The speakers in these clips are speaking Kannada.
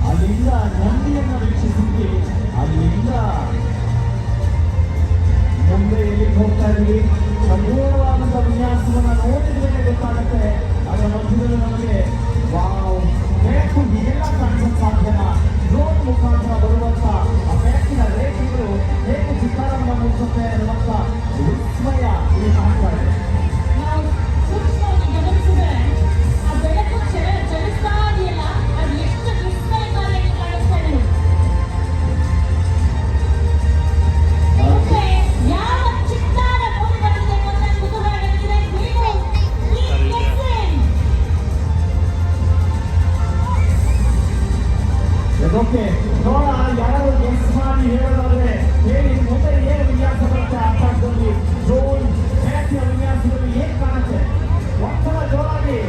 ಅಲ್ಲಿಂದ ನಂದಿಯನ್ನು ವೀಕ್ಷಿಸಿದ್ವಿ. ಅಲ್ಲಿಂದ ಮುಂದೆ ಎಲ್ಲಿಗೆ ಹೋಗ್ತಾ ಇದ್ವಿ, ಸಂಪೂರ್ಣವಾದಂಥ ವಿನ್ಯಾಸವನ್ನು ನೋಡಿದ್ರೆ ಗೊತ್ತಾಗುತ್ತೆ. ಅದರ ಮಧ್ಯದಲ್ಲಿ ನಮಗೆ ವಾವ್, ಬೆಳಕು ಹೀಗೆಲ್ಲ ಕಾಣಿಸೋದು ಸಾಧ್ಯನ? ಡ್ರೋನ್ ಮುಖಾಂತರ ಬರುವಂತ ಆ ಬೆಳಕಿನ ರೇಖೆಗಳು ಹೇಗೆ ಚಿತ್ತಾರವನ್ನು ಮೂಡಿಸುತ್ತೆ ಅನ್ನುವಂಥ ವಿಸ್ಮಯ ಇಲ್ಲಿ ಕಾಣ್ತಾ ಇದೆ. ಓಕೆ, ನೋಡ ಯಾರು ಗೆಸ್ ಮಾಡಿ ಹೇಳೋದಾದ್ರೆ ಹೇಳಿ, ಮುಂದೆ ಏನು ವಿನ್ಯಾಸ ಬರುತ್ತೆ ಆಕಾಶದಲ್ಲಿ, ಡ್ರೋನ್ ಬೆಳಕಿನ ವಿನ್ಯಾಸದಲ್ಲಿ ಹೇಗೆ ಕಾಣುತ್ತೆ? ಒಂದ್ಸಲ ಜೋರಾಗಿ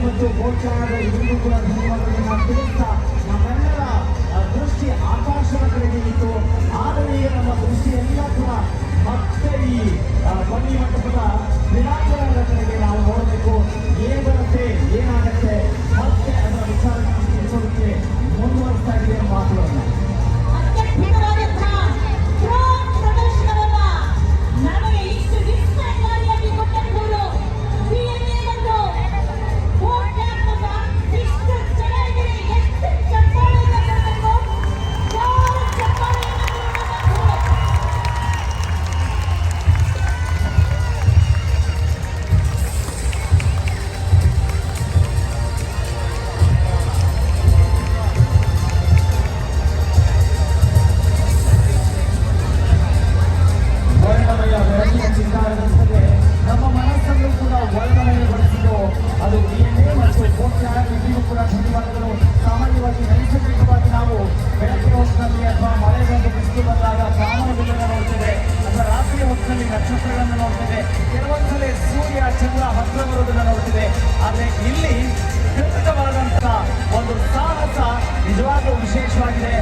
ಮತ್ತು ಗೋಚರದ ಇದನ್ನು ಕೂಡ ಧನ್ಯವಾದಗಳನ್ನು ತಿಳಿಸ್ತಾ ನಮ್ಮೆಲ್ಲರ ದೃಷ್ಟಿ ಆಕಾಶದ ಕಡೆಗೆ ಇತ್ತು. ಆದರೆ ನಮ್ಮ ದೃಷ್ಟಿ ಎಲ್ಲ ಕೂಡ ಮತ್ತೆ ಈ ಬನ್ನಿ ಮಂಟಪದ ಕ್ರೀಡಾಂಗಣದ ಕಡೆಗೆ ನಾವು ನೋಡಬೇಕು. ಏನ್ ಬರುತ್ತೆ, ಏನಾಗುತ್ತೆ, ಮತ್ತೆ ಅದರ ವಿಚಾರಗಳನ್ನು ತಿಳಿಸೋದಕ್ಕೆ ಮುಂದುವರಿಸ್ತಾ ಇದೆ ಮಾತುಗಳನ್ನು. ನಮ್ಮ ಮನಸ್ಸನ್ನು ಕೂಡ ವರ್ಣಮಯಗೊಳಿಸಿದ್ದು ಅದು DNA ಮತ್ತು ಇಬ್ಬರಿಗೂ ಕೂಡ ಧನ್ಯವಾದಗಳು. ಸಾಮಾನ್ಯವಾಗಿ ನೈಸರ್ಗಿಕವಾಗಿ ನಾವು ಬೆಳಕಿನ ಹೊತ್ತಿನಲ್ಲಿ ಅಥವಾ ಮಳೆ ಬಂದು ಬಿಸಿಲು ಬಂದಾಗ ಕಾಮನಬಿಲ್ಲನ್ನು ನೋಡ್ತೇವೆ, ಅಥವಾ ರಾತ್ರಿ ಹೊತ್ತಿನಲ್ಲಿ ನಕ್ಷತ್ರಗಳನ್ನು ನೋಡ್ತೇವೆ, ಕೆಲವೊಂದ್ಸಲ ಸೂರ್ಯ ಚಂದ್ರ ಹತ್ರ ಬರುವುದನ್ನು ನೋಡ್ತೇವೆ. ಆದರೆ ಇಲ್ಲಿ ಕೃತಕವಾದಂತಹ ಒಂದು ಸಾಹಸ ನಿಜವಾಗ್ಲೂ ವಿಶೇಷವಾಗಿದೆ.